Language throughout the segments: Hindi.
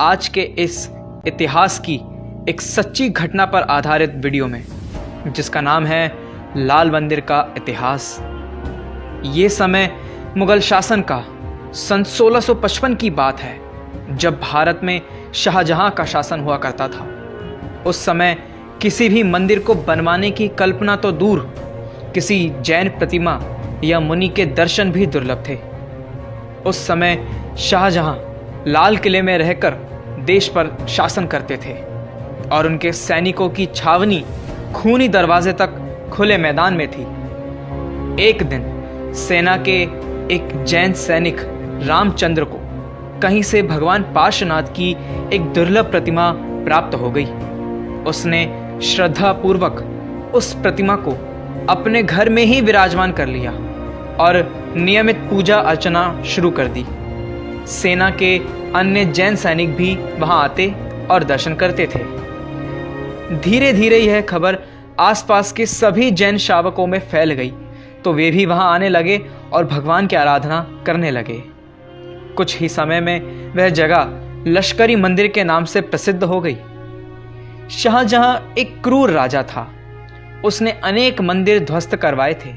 आज के इस इतिहास की एक सच्ची घटना पर आधारित वीडियो में, जिसका नाम है लाल मंदिर का इतिहास। ये समय मुगल शासन का सन 1655 की बात है, जब भारत में शाहजहां का शासन हुआ करता था। उस समय किसी भी मंदिर को बनवाने की कल्पना तो दूर, किसी जैन प्रतिमा या मुनि के दर्शन भी दुर्लभ थे। उस समय शाहजहां लाल किले में रहकर देश पर शासन करते थे और उनके सैनिकों की छावनी खूनी दरवाजे तक खुले मैदान में थी। एक दिन सेना के एक जैन सैनिक रामचंद्र को कहीं से भगवान पार्श्वनाथ की एक दुर्लभ प्रतिमा प्राप्त हो गई। उसने श्रद्धा पूर्वक उस प्रतिमा को अपने घर में ही विराजमान कर लिया और नियमित पूजा अर्चना शुरू कर दी। सेना के अन्य जैन सैनिक भी वहां आते और दर्शन करते थे। धीरे धीरे यह खबर आसपास के सभी जैन शावकों में फैल गई, तो वे भी वहां आने लगे और भगवान की आराधना करने लगे। कुछ ही समय में वह जगह लश्करी मंदिर के नाम से प्रसिद्ध हो गई। शाहजहां एक क्रूर राजा था। उसने अनेक मंदिर ध्वस्त करवाए थे।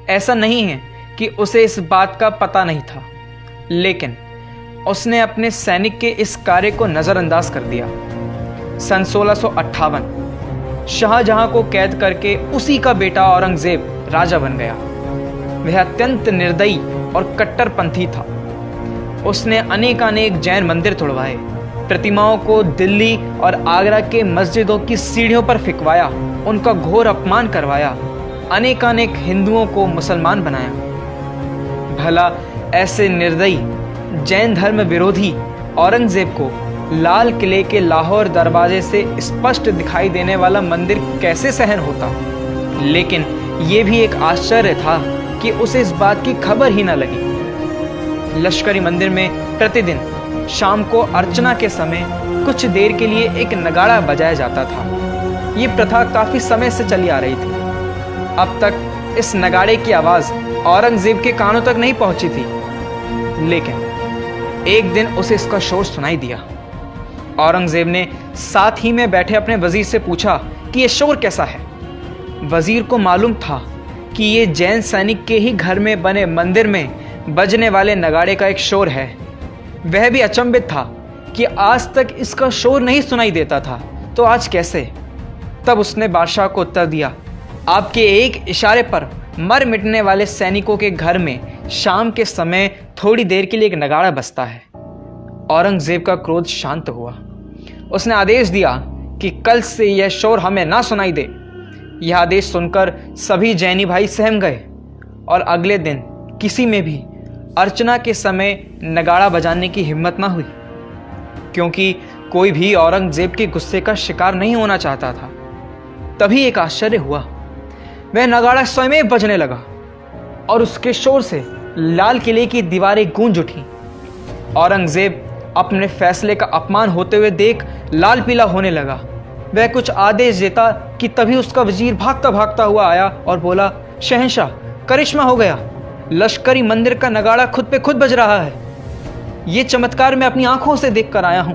ऐसा नहीं है कि उसे इस बात का पता नहीं था, लेकिन उसने अपने सैनिक के इस कार्य को नजरअंदाज कर दिया। सन 1658 शाहजहां को कैद करके उसी का बेटा औरंगजेब राजा बन गया। वह अत्यंत निर्दयी और कट्टरपंथी था। उसने अनेक जैन मंदिर तोड़वाए, प्रतिमाओं को दिल्ली और आगरा के मस्जिदों की सीढ़ियों पर फिकवाया, उनका घोर अपमान करवाया, अनेक हिंदुओं को मुसलमान बनाया। भला ऐसे निर्दयी जैन धर्म विरोधी औरंगजेब को लाल किले के लाहौर दरवाजे से स्पष्ट दिखाई देने वाला मंदिर कैसे सहन होता? लेकिन यह भी एक आश्चर्य था कि उसे इस बात की खबर ही न लगी। लश्करी मंदिर में प्रतिदिन शाम को अर्चना के समय कुछ देर के लिए एक नगाड़ा बजाया जाता था। ये प्रथा काफी समय से चली आ रही थी। अब तक इस नगाड़े की आवाज औरंगजेब के कानों तक नहीं पहुंची थी, लेकिन एक दिन उसे इसका शोर सुनाई दिया। औरंगजेब ने साथ ही में बैठे अपने वजीर से पूछा कि यह शोर कैसा है। वजीर को मालूम था कि ये जैन सैनिक के ही घर में बने मंदिर में बजने वाले नगाड़े का एक शोर है। वह भी अचंभित था कि आज तक इसका शोर नहीं सुनाई देता था, तो आज कैसे? तब उसने बादशाह को उत्तर दिया, आपके एक इशारे पर मर मिटने वाले सैनिकों के घर में शाम के समय थोड़ी देर के लिए एक नगाड़ा बजता है। औरंगजेब का क्रोध शांत हुआ। उसने आदेश दिया कि कल से यह शोर हमें ना सुनाई दे। यह आदेश सुनकर सभी जैनी भाई सहम गए और अगले दिन किसी में भी अर्चना के समय नगाड़ा बजाने की हिम्मत ना हुई, क्योंकि कोई भी औरंगजेब के गुस्से का शिकार नहीं होना चाहता था। तभी एक आश्चर्य हुआ। वह नगाड़ा स्वयं बजने लगा और उसके शोर से लाल किले की दीवारें गूंज उठी। औरंगजेब अपने फैसले का अपमान होते हुए देख लाल पीला होने लगा। वह कुछ आदेश देता कि तभी उसका वजीर भागता भागता हुआ आया और बोला, शहंशाह, करिश्मा हो गया। लश्करी मंदिर का नगाड़ा खुद पे खुद बज रहा है। ये चमत्कार मैं अपनी आंखों से देख कर आया हूं।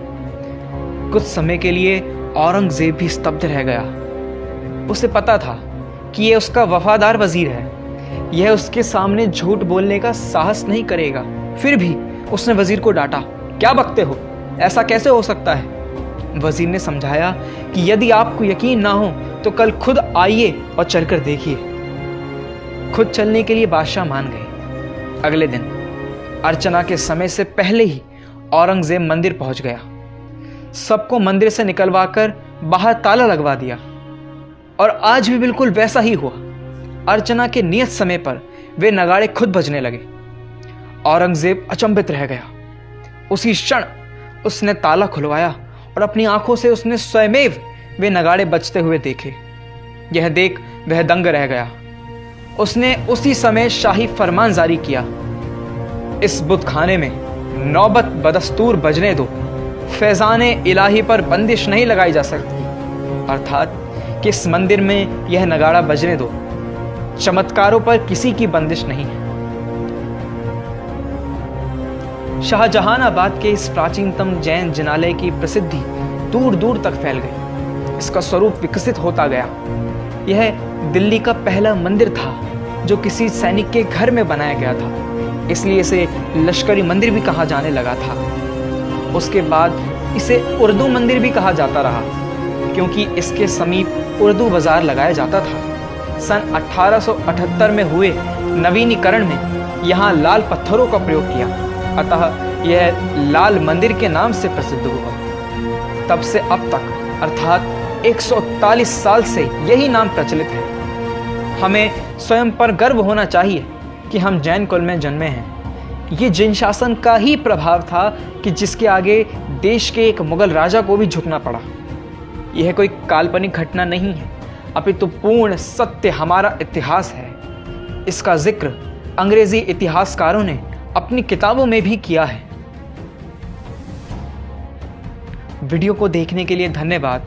कुछ समय के लिए औरंगजेब भी स्तब्ध रह गया। उसे पता था कि यह उसका वफादार वजीर है। यह उसके सामने झूठ बोलने का साहस नहीं करेगा। फिर भी उसने वजीर को डांटा, क्या बकते हो? ऐसा कैसे हो सकता है? वजीर ने समझाया कि यदि आपको यकीन ना हो तो कल खुद आइए और चलकर देखिए। खुद चलने के लिए बादशाह मान गए। अगले दिन अर्चना के समय से पहले ही औरंगजेब मंदिर पहुंच गया। सबको मंदिर से निकलवाकर बाहर ताला लगवा दिया और आज भी बिल्कुल वैसा ही हुआ। अर्चना के नियत समय पर वे नगाड़े खुद बजने लगे। औरंगजेब अचंभित रह गया। उसी क्षण उसने ताला खुलवाया और अपनी आंखों से उसने स्वयं वे नगाड़े बजते हुए देखे। यह देख वह दंग रह गया। उसने उसी समय शाही फरमान जारी किया, इस बुतखाने में नौबत बदस्तूर बजने दो, फैजाने इलाही पर बंदिश नहीं लगाई जा सकती, अर्थात कि इस मंदिर में यह नगाड़ा बजने दो, चमत्कारों पर किसी की बंदिश नहीं है। शाहजहानाबाद के इस प्राचीनतम जैन जिनालय की प्रसिद्धि दूर दूर तक फैल गई। इसका स्वरूप विकसित होता गया। यह दिल्ली का पहला मंदिर था जो किसी सैनिक के घर में बनाया गया था, इसलिए इसे लश्करी मंदिर भी कहा जाने लगा था। उसके बाद इसे उर्दू मंदिर भी कहा जाता रहा, क्योंकि इसके समीप उर्दू बाजार लगाया जाता था। सन 1878 में हुए नवीनीकरण में यहाँ लाल पत्थरों का प्रयोग किया, अतः यह लाल मंदिर के नाम से प्रसिद्ध हुआ। तब से अब तक अर्थात 141 साल से यही नाम प्रचलित है। हमें स्वयं पर गर्व होना चाहिए कि हम जैन कुल में जन्मे हैं। ये जिन शासन का ही प्रभाव था कि जिसके आगे देश के एक मुगल राजा को भी झुकना पड़ा। यह कोई काल्पनिक घटना नहीं है, अपितु पूर्ण सत्य हमारा इतिहास है। इसका जिक्र अंग्रेजी इतिहासकारों ने अपनी किताबों में भी किया है। वीडियो को देखने के लिए धन्यवाद।